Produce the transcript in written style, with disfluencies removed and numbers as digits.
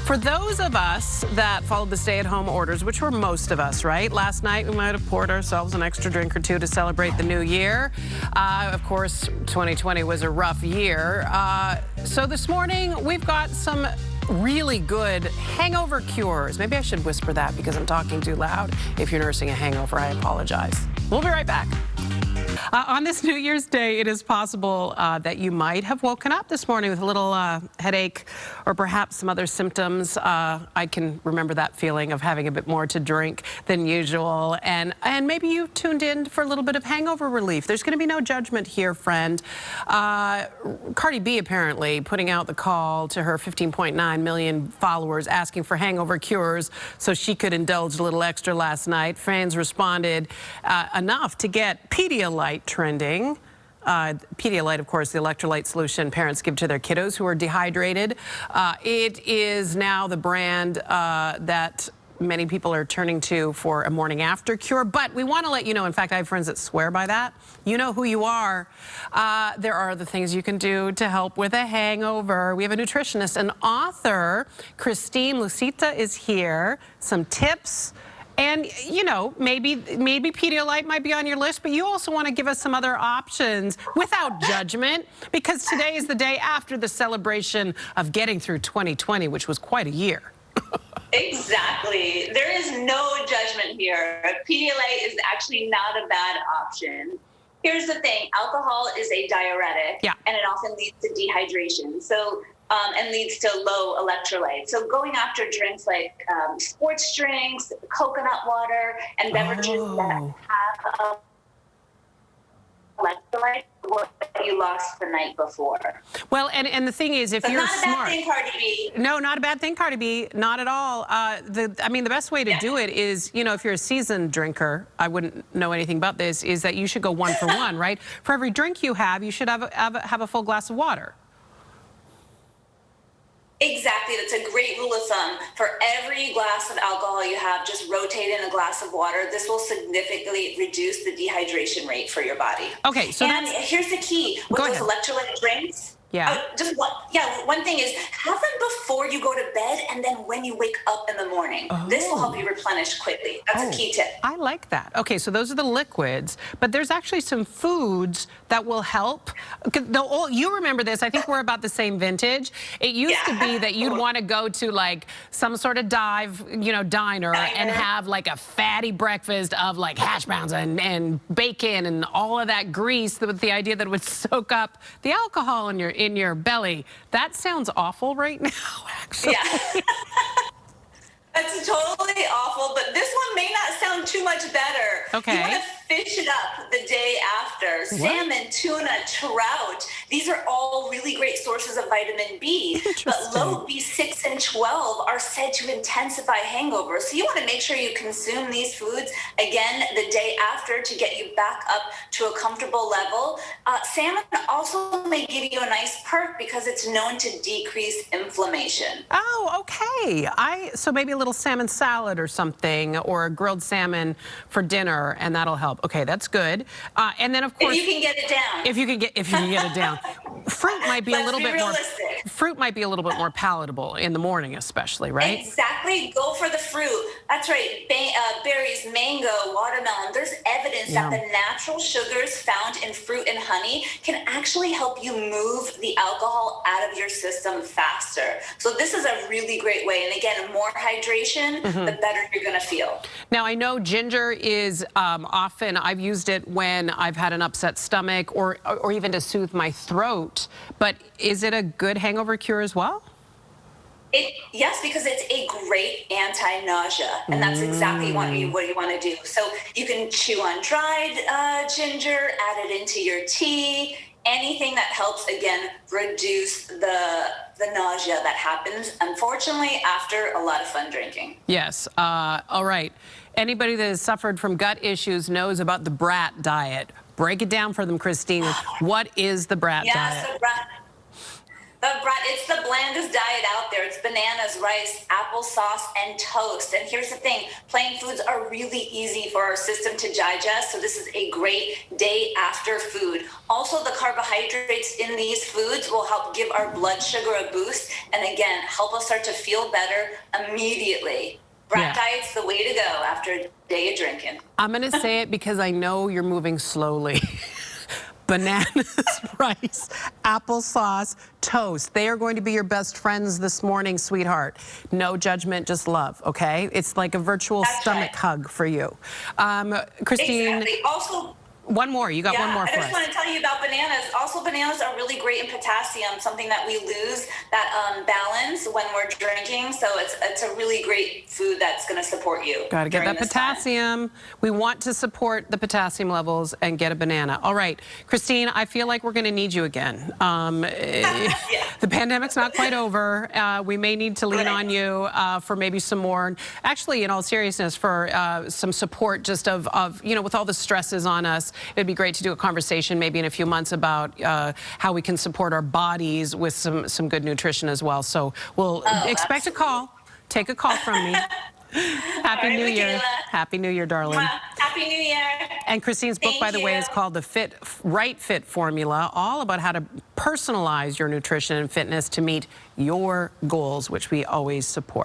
For those of us that followed the stay-at-home orders, which were most of us, right? Last night, we might have poured ourselves an extra drink or two to celebrate the new year. Of course, 2020 was a rough year. So this morning, we've got some really good hangover cures. Maybe I should whisper that because I'm talking too loud. If you're nursing a hangover, I apologize. We'll be right back. On this New Year's Day, it is possible that you might have woken up this morning with a little headache or perhaps some other symptoms. I can remember that feeling of having a bit more to drink than usual. And maybe you tuned in for a little bit of hangover relief. There's going to be no judgment here, friend. Cardi B apparently putting out the call to her 15.9 million followers asking for hangover cures so she could indulge a little extra last night. Fans responded enough to get Pedialyte trending. Pedialyte, of course, the electrolyte solution parents give to their kiddos who are dehydrated. It is now the brand that many people are turning to for a morning after cure, but we want to let you know, in fact, I have friends that swear by that. You know who you are. There are other things you can do to help with a hangover. We have a nutritionist and author, Lusita, is here. Some tips. And, you know, maybe Pedialyte might be on your list, but you also want to give us some other options without judgment, because today is the day after the celebration of getting through 2020, which was quite a year. Exactly. There is no judgment here. Pedialyte is actually not a bad option. Here's the thing. Alcohol is a diuretic, and it often leads to dehydration. So and leads to low electrolytes. So going after drinks like sports drinks, coconut water, and beverages that have electrolytes, what you lost the night before. Well, and the thing is, if you're smart, not a bad thing, Cardi B. No, not a bad thing, Cardi B. Not at all. I mean, the best way to do it is, you know, if you're a seasoned drinker, I wouldn't know anything about this, is that you should go 1 for 1, right? For every drink you have, you should have a full glass of water. Exactly. That's a great rule of thumb. For every glass of alcohol you have, just rotate in a glass of water. This will significantly reduce the dehydration rate for your body. Okay, so here's the key. With those electrolyte drinks, one thing is have them before you go to bed and then when you wake up in the morning. This will help you replenish quickly. That's a key tip. I like that. Okay, so those are the liquids, but there's actually some foods that will help. You remember this, I think we're about the same vintage. It used to be that you'd want to go to like some sort of diner and have like a fatty breakfast of like hash browns and bacon and all of that grease with the idea that it would soak up the alcohol in your belly. That sounds awful right now, actually. Yeah. That's totally awful, but this one may not sound too much better. Okay. You want to fish it up the day after. Salmon, tuna, trout. These are all really great sources of vitamin B. But low B6 and 12 are said to intensify hangovers. So you want to make sure you consume these foods, again, the day after to get you back up to a comfortable level. Salmon also may give you a nice perk because it's known to decrease inflammation. Oh, okay. So maybe a little salmon salad or something, or a grilled salmon for dinner, and that'll help. Okay, that's good. And then, of course, if you can get it down. If you can get it down. Fruit might be a little bit more. Fruit might be a little bit more palatable in the morning, especially, right? Exactly. Go for the fruit. That's right. Berries, mango, watermelon. There's evidence that the natural sugars found in fruit and honey can actually help you move the alcohol out of your system faster. So this is a really great way. And again, more hydration, the better you're going to feel. Now, I know ginger is often, I've used it when I've had an upset stomach or even to soothe my throat, but is it a good hangover cure as well? Yes, because it's a great anti-nausea, and that's exactly what you want to do. So you can chew on dried ginger, add it into your tea, anything that helps, again, reduce the nausea that happens, unfortunately, after a lot of fun drinking. Yes. All right. Anybody that has suffered from gut issues knows about the brat diet. Break it down for them, Christine. What is the brat diet? So But Brett, it's the blandest diet out there. It's bananas, rice, applesauce, and toast. And here's the thing, plain foods are really easy for our system to digest, so this is a great day after food. Also, the carbohydrates in these foods will help give our blood sugar a boost, and again, help us start to feel better immediately. Brat diet's the way to go after a day of drinking. I'm going to say it because I know you're moving slowly. Bananas, rice, applesauce, toast. They are going to be your best friends this morning, sweetheart. No judgment, just love, okay? It's like a virtual stomach hug for you. Christine. Exactly. Also, one more. You got one more for us. I just want to tell you about bananas. Also, bananas are really great in potassium, something that we lose that balance when we're drinking. So it's a really great food that's going to support you. Got to get that potassium. We want to support the potassium levels and get a banana. All right, Christine, I feel like we're going to need you again. The pandemic's not quite over. We may need to lean on you for maybe some more. Actually, in all seriousness, for some support just of you know, with all the stresses on us. It'd be great to do a conversation maybe in a few months about how we can support our bodies with some good nutrition as well. So we'll expect a call. Take a call from me. Happy New Year. Happy New Year, darling. Happy New Year. And Christine's book, by the way, is called The Right Fit Formula, all about how to personalize your nutrition and fitness to meet your goals, which we always support.